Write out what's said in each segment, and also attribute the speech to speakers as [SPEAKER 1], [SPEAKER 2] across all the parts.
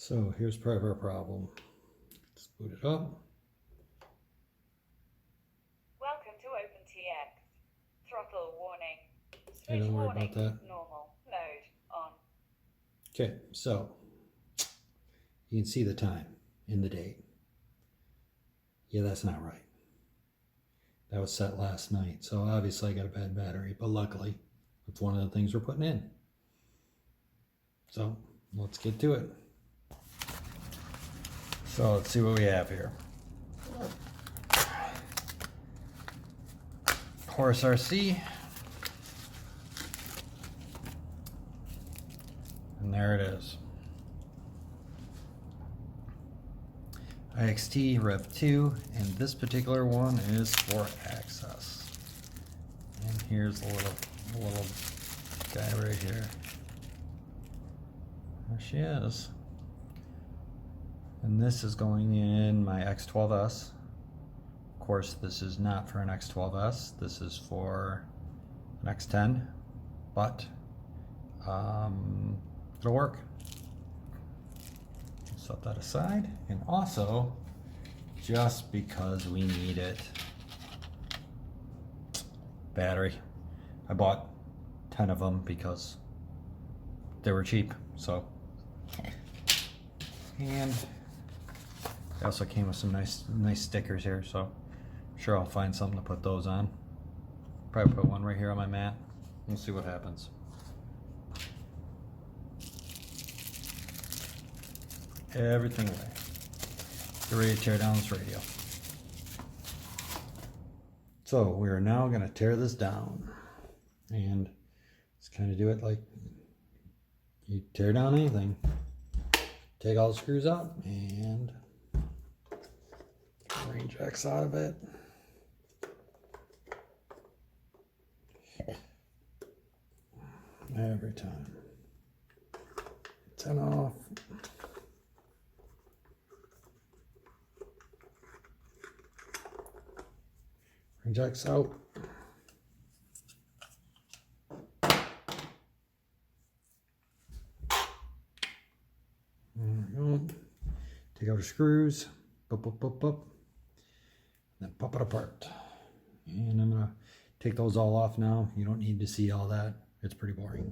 [SPEAKER 1] So here's part of our problem. Let's boot it up.
[SPEAKER 2] Welcome to OpenTX. Throttle warning.
[SPEAKER 1] Hey,
[SPEAKER 2] Switch
[SPEAKER 1] don't worry
[SPEAKER 2] warning.
[SPEAKER 1] about that.
[SPEAKER 2] Normal. Mode on.
[SPEAKER 1] Okay, so you can see the time in the date. Yeah, that's not right. That was set last night, so obviously I got a bad battery, but luckily it's one of the things we're putting in. So let's get to it. So let's see what we have here. Horus RC. And there it is. IXT Rev 2, and this particular one is for access. And here's the little guy right here. There she is. And this is going in my X12S. Of course, this is not for an X12S. This is for an X10, but it'll work. Set that aside, and also just because we need it, battery. I bought 10 of them because they were cheap. So, and they also came with some nice stickers here, so I'm sure I'll find something to put those on. Probably put one right here on my mat. We'll see what happens. Everything away. Get ready to tear down this radio. So we are now going to tear this down, and let's kind of do it like you tear down anything. Take all the screws out and range X out of it. Every time. 10 off. Range X out. There we go. Take out the screws. Pop, then pop it apart. And I'm gonna take those all off now. You don't need to see all that. It's pretty boring.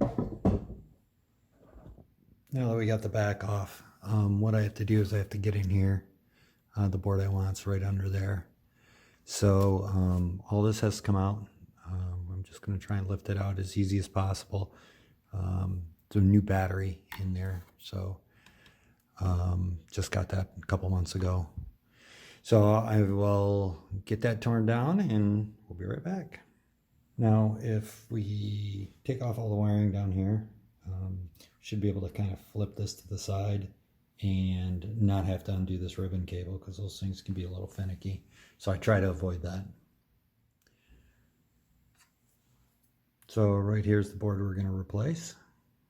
[SPEAKER 1] Now that we got the back off, what I have to do is I have to get in here. The board I want's right under there. So all this has to come out. I'm just going to try and lift it out as easy as possible. There's a new battery in there, so just got that a couple months ago. So I will get that torn down and we'll be right back. Now if we take off all the wiring down here, should be able to kind of flip this to the side and not have to undo this ribbon cable, because those things can be a little finicky. So I try to avoid that. So right here's the board we're going to replace.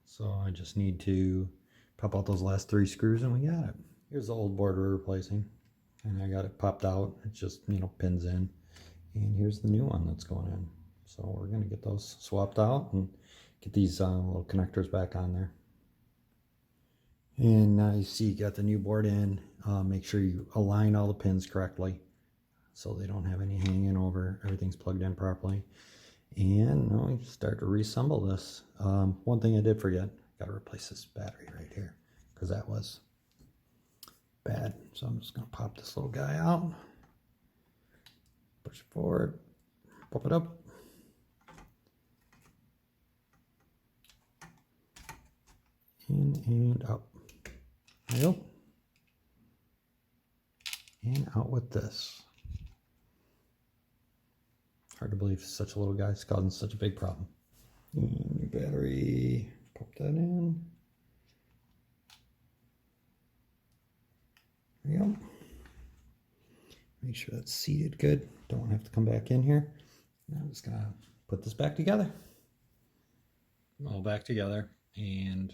[SPEAKER 1] So I just need to pop out those last 3 screws and we got it. Here's the old board we're replacing. And I got it popped out. It just, pins in. And here's the new one that's going in. So we're going to get those swapped out and get these little connectors back on there. And now you see you got the new board in. Make sure you align all the pins correctly so they don't have any hanging over. Everything's plugged in properly. And now we start to reassemble this. One thing I did forget, got to replace this battery right here because that was bad. So I'm just going to pop this little guy out, push it forward, pop it up. In and up. There you go. And out with this. Hard to believe such a little guy's causing such a big problem. And new battery, pop that in. There you go. Make sure that's seated good. Don't have to come back in here. Now I'm just gonna put this back together. All back together, and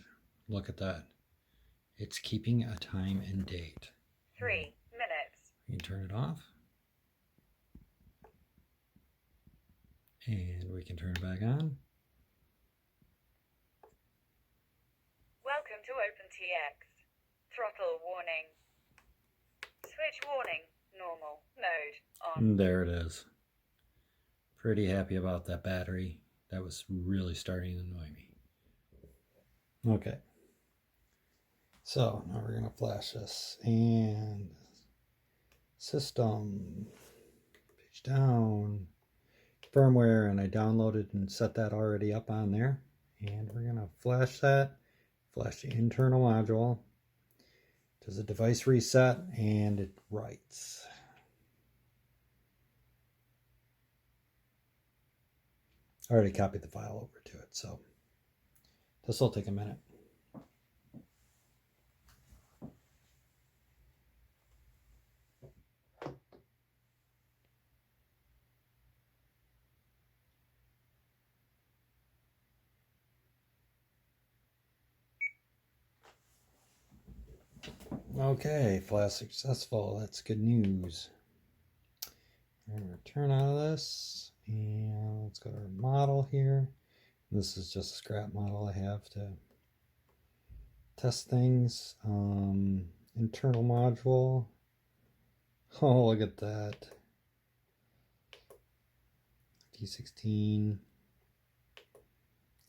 [SPEAKER 1] look at that. It's keeping a time and date.
[SPEAKER 2] 3 minutes.
[SPEAKER 1] You can turn it off. And we can turn it back on.
[SPEAKER 2] Welcome to OpenTX. Throttle warning. Switch warning. Normal mode on.
[SPEAKER 1] There it is. Pretty happy about that battery. That was really starting to annoy me. Okay. So now we're going to flash this. And system, page down, firmware, and I downloaded and set that already up on there. And we're going to flash that, flash the internal module, does a device reset, and it writes. I already copied the file over to it, so this will take a minute. Okay, flash successful. That's good news. We're going to return out of this, and let's go to our model here. This is just a scrap model I have to test things. Internal module. Oh, look at that. D16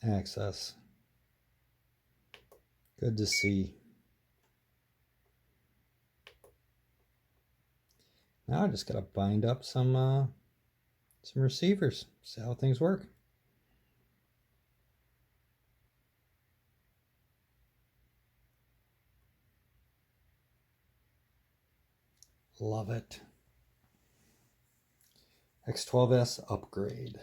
[SPEAKER 1] access. Good to see. Now I just gotta bind up some receivers, see how things work. Love it. X12S upgrade.